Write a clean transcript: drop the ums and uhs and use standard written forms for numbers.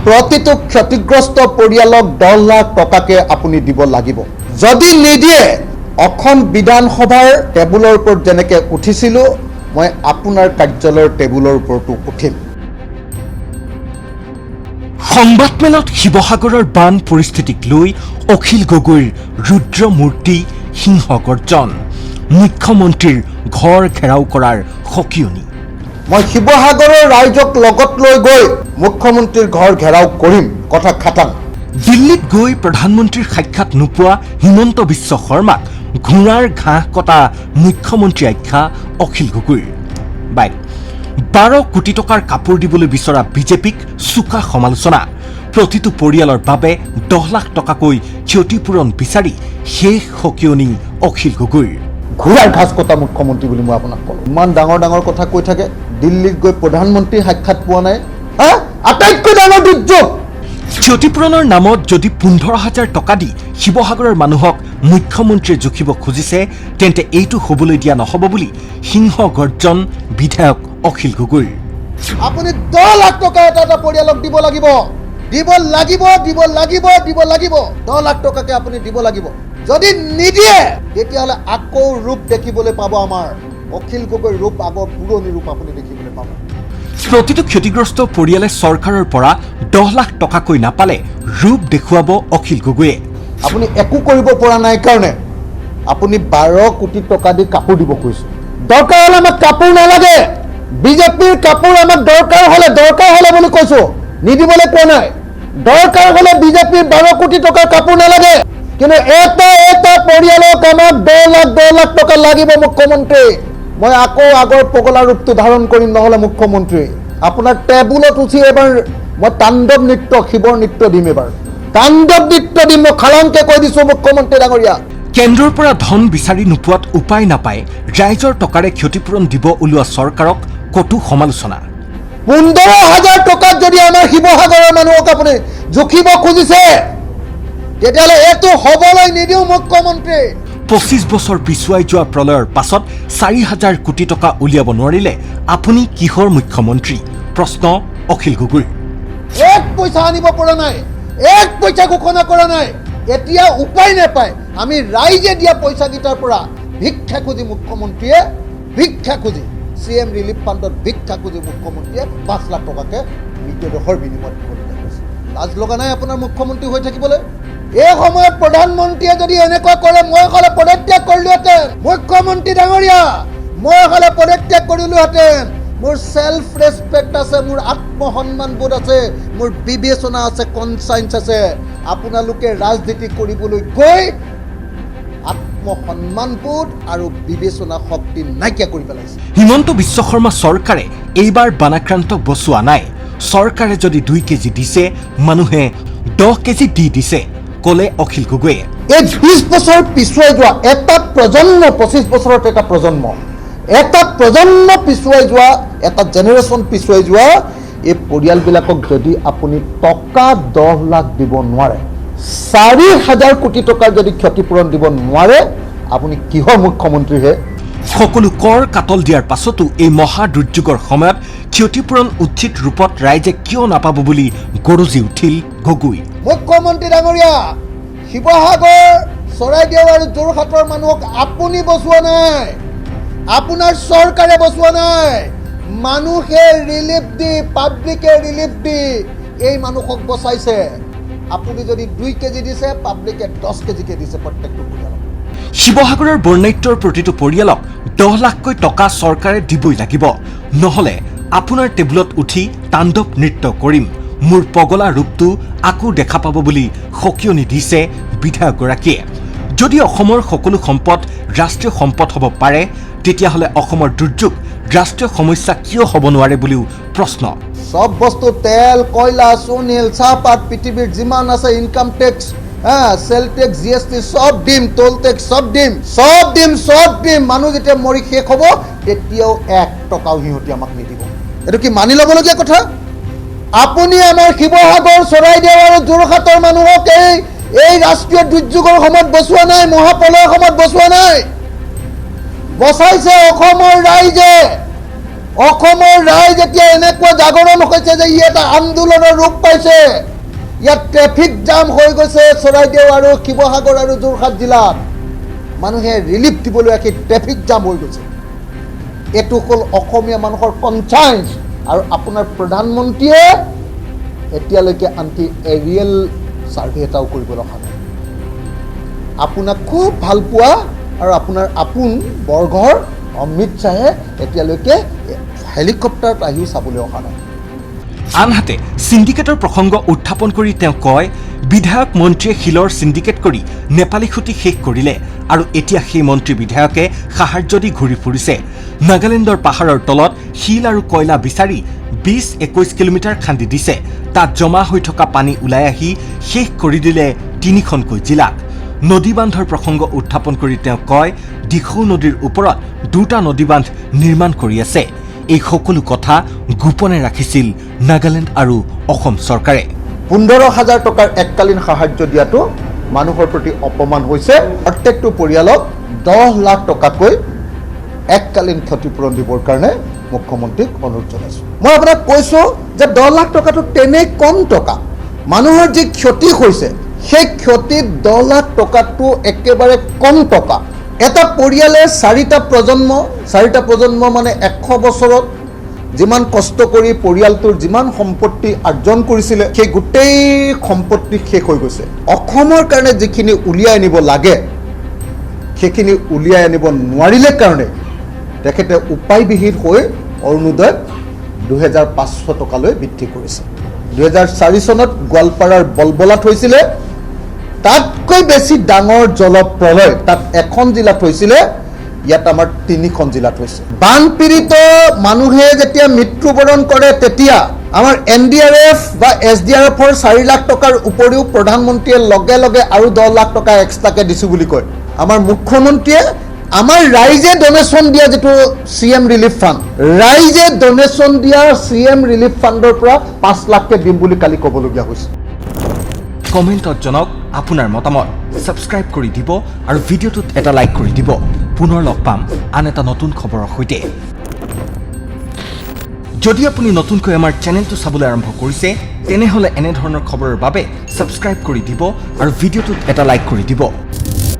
প্ৰতিটো ক্ষতিগ্ৰস্ত পৰিয়ালক 10 লাখ টকাকে আপুনি দিব লাগিব। যদি নিদিয়ে অসম বিধানসভাৰ টেবুলৰ ওপৰত যেনেকে উঠিছিলো মই আপোনাৰ কাৰ্যালয়ৰ টেবুলৰ ওপৰতো উঠিম। সংবাদমেলত শিৱসাগৰৰ বান পৰিস্থিতিক লৈ অখিল গগৈৰ ৰুদ্ৰ মূৰ্তি সিংহ গৰ্জন, মুখ্যমন্ত্ৰীৰ ঘৰ ঘেৰাও কৰাৰ সকিয়নি। মই শিৱসাগৰৰ ৰাইজক লগত লৈ গৈ মুখ্যমন্ত্ৰীৰ ঘৰ ঘেৰাও কৰিম, কথা খাটাং। দিল্লীত গৈ প্ৰধানমন্ত্ৰীৰ সাক্ষাৎ নোপোৱা হিমন্ত বিশ্ব শৰ্মাক ঘোঁৰাৰ ঘাঁহ কটা মুখ্যমন্ত্ৰী আখ্যা অখিল গগৈৰ। 12 কোটি টকাৰ কাপোৰ দিবলৈ বিচৰা বিজেপিক চোকা সমালোচনা। প্ৰতিটো পৰিয়ালৰ বাবে 10 লাখ টকাকৈ ক্ষতিপূৰণ বিচাৰি শেষ সকিয়নি অখিল গগৈৰ। ঘোঁৰাৰ ঘাঁহ কটা মুখ্যমন্ত্ৰী বুলি মই আপোনাক ক'লো। ইমান ডাঙৰ ডাঙৰ কথা কৈ থাকে, দিল্লীত গৈ প্ৰধানমন্ত্ৰীৰ সাক্ষাৎ পোৱা নাই। আটাইতকৈ ডাঙৰ দুৰ্যোগ। ক্ষতিপূৰণৰ নামত যদি 15,000 টকা দি শিৱসাগৰৰ মানুহক মুখ্যমন্ত্ৰীয়ে জুখিব খুজিছে তেন্তে এইটো হ'বলৈ দিয়া নহ'ব বুলি সিংহ গৰ্জন বিধায়ক অখিল গগৈৰ। আপুনি 10 লাখ টকা এটা পৰিয়ালক দিব লাগিব, দিব লাগিব, দিব লাগিব, দিব লাগিব। 10 লাখ টকাকে আপুনি দিব লাগিব। যদি নিদিয়ে তেতিয়াহ'লে আকৌ ৰূপ দেখিবলৈ পাব। আমাৰ অখিল গগৈৰ ৰূপ আগৰ পুৰণি ৰূপ আপুনি দেখিবলৈ পাব। প্ৰতিটো ক্ষতিগ্ৰস্ত পৰিয়ালে চৰকাৰৰ পৰা 10 লাখ টকাকৈ নাপালে ৰূপ দেখুৱাব অখিল গগৈয়ে। আপুনি একো কৰিব পৰা নাই কাৰণে আপুনি 12 কোটি টকা দি কাপোৰ দিব খুজিছে। দৰকাৰ হ'লে আমাক কাপোৰ নালাগে, বিজেপিৰ কাপোৰ আমাক দৰকাৰ হ'লে বুলি কৈছো, নিদিবলৈ কোৱা নাই। দৰকাৰ হ'লে বিজেপিৰ 12 কোটি টকাৰ কাপোৰ নালাগে, কিন্তু এটা পৰিয়ালক আমাক 10 লাখ টকা লাগিব মুখ্যমন্ত্ৰী। মই আকৌ আগৰ পগলা ৰূপটো ধাৰণ কৰিম, নহ'লে মুখ্যমন্ত্ৰী আপোনাৰ টেবুলত উঠি এবাৰ মই তাণ্ডৱ নৃত্য, শিৱৰ নৃত্য দিম। এবাৰ তাণ্ডৱ নৃত্য দিম, মই খালাংকে কৈ দিছো মুখ্যমন্ত্ৰী ডাঙৰীয়া। কেন্দ্ৰৰ পৰা ধন বিচাৰি নোপোৱাত উপায় নাপায় ৰাইজৰ টকাৰে ক্ষতিপূৰণ দিব ওলোৱা চৰকাৰক কটু সমালোচনা। 15,000 টকাত যদি আমাৰ শিৱসাগৰৰ মানুহক আপুনি জুখিব খুজিছে তেতিয়াহ'লে এইটো হ'বলৈ নিদিওঁ মুখ্যমন্ত্ৰী। 25 বছৰ পিছুৱাই যোৱা প্ৰলয়ৰ পাছত 4,000 কোটি টকা উলিয়াব নোৱাৰিলে আপুনি কিহৰ মুখ্যমন্ত্ৰী? প্ৰশ্ন অখিল গগৈৰ। এক পইচা আনিব পৰা নাই, এক পইচা ঘোষণা কৰা নাই। এতিয়া উপায় নাপায় আমি ৰাইজে দিয়া পইচাকেইটাৰ পৰা ভিক্ষা খুজি মুখ্যমন্ত্ৰীয়ে ভিক্ষা খুজি CM ৰিলিফ ফাণ্ডত ভিক্ষা খুজি মুখ্যমন্ত্ৰীয়ে 5 লাখ টকাকে মৃতদেহৰ বিনিময়ত দিবলগীয়া হৈছে। লাজ লগা নাই আপোনাৰ মুখ্যমন্ত্ৰী হৈ থাকিবলৈ? এই সময়ত প্ৰধানমন্ত্ৰীয়ে যদি এনেকুৱা কৰে মই হ'লে পদত্যাগ কৰিলোহেঁতেন। মুখ্যমন্ত্ৰী ডাঙৰীয়া, মই হ'লে পদত্যাগ কৰিলোহেঁতেন। মোৰ সেলফ ৰেসপেক্ট আছে, মোৰ আত্মসন্মানবোধ আছে, মোৰ বিবেচনা আছে, কনসাইন্স আছে। আপোনালোকে ৰাজনীতি কৰিবলৈ গৈ আত্মসন্মানবোধ আৰু বিবেচনা শক্তি নাইকিয়া কৰি পেলাইছে। হিমন্ত বিশ্ব শৰ্মা চৰকাৰে এইবাৰ বানাক্ৰান্তক বচোৱা নাই। চৰকাৰে যদি 2 কেজি দিছে মানুহে 10 কেজি দি দিছে ক'লে অখিল গগৈয়ে। এই 20 বছৰ পিছুৱাই যোৱা এটা প্ৰজন্ম, 25 বছৰত এটা প্ৰজন্ম পিছুৱাই যোৱা, এটা জেনেৰেশ্যন পিছুৱাই যোৱা এই পৰিয়ালবিলাকক যদি আপুনি টকা 10 লাখ দিব নোৱাৰে, 4,000 কোটি টকাৰ যদি ক্ষতিপূৰণ দিব নোৱাৰে, আপুনি কিহৰ মুখ্যমন্ত্ৰীহে? সকলো কৰ কাটল দিয়াৰ পাছতো এই মহা দুৰ্যোগৰ সময়ত ক্ষতিপূৰণ উচিত ৰূপত ৰাইজে কিয় নাপাব বুলি গৰজি উঠিল গগৈ। মুখ্যমন্ত্ৰী ডাঙৰীয়া, শিৱসাগৰ, চৰাইদেউ আৰু যোৰহাটৰ মানুহক আপুনি বচোৱা নাই, আপোনাৰ চৰকাৰে বচোৱা নাই। মানুহে ৰিলিফ দি, পাব্লিকে ৰিলিফ দি এই মানুহক বচাইছে। আপুনি যদি 2 কেজি দিছে, পাব্লিকে 10 কেজিকে দিছে প্ৰত্যেকটো পৰিয়ালক। শিৱসাগৰৰ বৰ্ণাঢ্যৰ প্ৰতিটো পৰিয়ালক 10 লাখকৈ টকা চৰকাৰে দিবই লাগিব, নহ'লে আপোনাৰ টেবুলত উঠি তাণ্ডৱ নৃত্য কৰিম, মোৰ পগলা ৰূপটো আকৌ দেখা পাব বুলি সকিয়নি দিছে বিধায়কগৰাকীয়ে। যদি অসমৰ সকলো সম্পদ ৰাষ্ট্ৰীয় সম্পদ হ'ব পাৰে তেতিয়াহ'লে অসমৰ দুৰ্যোগ ৰাষ্ট্ৰীয় সমস্যা কিয় হ'ব নোৱাৰে বুলিও প্ৰশ্ন। সব বস্তু তেল, কয়লা, সোণিল, চাহপাত, পৃথিৱীৰ যিমান আছে income tax, sale tax, GST সব দিম, টোল টেক্স সব দিম। মানুহ যেতিয়া মৰি শেষ হ'ব তেতিয়াও 1 টকাও সিহঁতি আমাক নিদিব। এইটো কি মানি ল'বলগীয়া কথা? আপুনি আমাৰ শিৱসাগৰ, চৰাইদেউ আৰু যোৰহাটৰ মানুহক এই ৰাষ্ট্ৰীয় দুৰ্যোগৰ সময়ত বচোৱা নাই, মহাপ্ৰলয়ৰ সময়ত বচোৱা নাই। বচাইছে অসমৰ ৰাইজে, অসমৰ ৰাইজ এতিয়া এনেকুৱা জাগৰণ হৈছে যে ই এটা আন্দোলনৰ ৰূপ পাইছে। ইয়াত ট্ৰেফিক জাম হৈ গৈছে চৰাইদেউ আৰু শিৱসাগৰ আৰু যোৰহাট জিলাত। মানুহে ৰিলিফ দিবলৈ আহি ট্ৰেফিক জাম হৈ গৈছে। এইটো হ'ল অসমীয়া মানুহৰ কনচাৰ্ণ। আৰু আপোনাৰ প্ৰধানমন্ত্ৰীয়ে এতিয়ালৈকে আনকি এৰিয়েল ছাৰ্ভে এটাও কৰিবলৈ অহা নাই। আপোনাক খুব ভাল পোৱা আৰু আপোনাৰ আপোন বৰ্গৰ অমিত শ্বাহে এতিয়ালৈকে হেলিকপ্টাৰত আহিও চাবলৈ অহা নাই। আনহাতে সিন্ডিকেটৰ প্ৰসংগ উত্থাপন কৰি তেওঁ কয়, বিধায়ক মন্ত্ৰীয়ে শিলৰ সিন্ডিকেট কৰি নেপালী খুটি শেষ কৰিলে আৰু এতিয়া সেই মন্ত্ৰী বিধায়কে সাহায্য দি ঘূৰি ফুৰিছে। নাগালেণ্ডৰ পাহাৰৰ তলত শিল আৰু কয়লা বিচাৰি 20-21 কিলোমিটাৰ খান্দি দিছে। তাত জমা হৈ থকা পানী ওলাই আহি শেষ কৰি দিলে 3খনকৈ জিলাক। নদী বান্ধৰ প্ৰসংগ উত্থাপন কৰি তেওঁ কয়, দিখৌ নদীৰ ওপৰত 2টা নদী বান্ধ নিৰ্মাণ কৰি আছে। এই সকলো কথা গোপনে ৰাখিছিল নাগালেণ্ড আৰু অসম চৰকাৰে। 15,000 টকাৰ এককালীন সাহায্য দিয়াটো মানুহৰ প্ৰতি অপমান হৈছে। প্ৰত্যেকটো পৰিয়ালক 10 লাখ টকাকৈ এককালীন ক্ষতিপূৰণ দিবৰ কাৰণে মুখ্যমন্ত্ৰীক অনুৰোধ জনাইছোঁ। মই আপোনাক কৈছোঁ যে 10 লাখ টকাটো তেনেই কম টকা। মানুহৰ যি ক্ষতি হৈছে সেই ক্ষতিত 10 লাখ টকাটো একেবাৰে কম টকা। এটা পৰিয়ালে 4টা প্ৰজন্ম মানে 100 বছৰত যিমান কষ্ট কৰি পৰিয়ালটোৰ যিমান সম্পত্তি আৰ্জন কৰিছিলে সেই গোটেই সম্পত্তি শেষ হৈ গৈছে। অসমৰ কাৰণে যিখিনি উলিয়াই আনিব লাগে সেইখিনি উলিয়াই আনিব নোৱাৰিলে কাৰণে তেখেতে উপায়বিহীন হৈ অৰুণোদয় 2,500 টকালৈ বৃদ্ধি কৰিছে। 2004 চনত গোৱালপাৰাৰ বলবলাত হৈছিলে তাতকৈ বেছি ডাঙৰ জলপ্ৰলয় তাত এখন জিলাত হৈছিলে, ইয়াত আমাৰ 3খন জিলাত হৈছে। বানপীড়িত মানুহে যেতিয়া মৃত্যুবৰণ কৰে তেতিয়া আমাৰ NDRF বা SDRFৰ 4 লাখ টকাৰ উপৰিও প্ৰধানমন্ত্ৰীয়ে লগে লগে আৰু 10 লাখ টকা এক্সট্ৰাকে দিছোঁ বুলি কয়। আমাৰ মুখ্যমন্ত্ৰীয়ে আমাৰ ৰাইজে ডনেশ্যন দিয়া যিটো CM ৰিলিফ ফাণ্ড, ৰাইজে ডনেশ্যন দিয়া CM ৰিলিফ ফাণ্ডৰ পৰা 5 লাখকে দিম বুলি কালি ক'বলগীয়া হৈছে। কমেণ্টত জনাওক আপোনাৰ মতামত, ছাবস্ক্ৰাইব কৰি দিব আৰু ভিডিঅ'টোত এটা লাইক কৰি দিব। পুনৰ লগ পাম আন এটা নতুন খবৰৰ সৈতে। যদি আপুনি নতুনকৈ আমাৰ চেনেলটো চাবলৈ আৰম্ভ কৰিছে তেনেহ'লে এনেধৰণৰ খবৰৰ বাবে ছাবস্ক্ৰাইব কৰি দিব আৰু ভিডিঅ'টোত এটা লাইক কৰি দিব।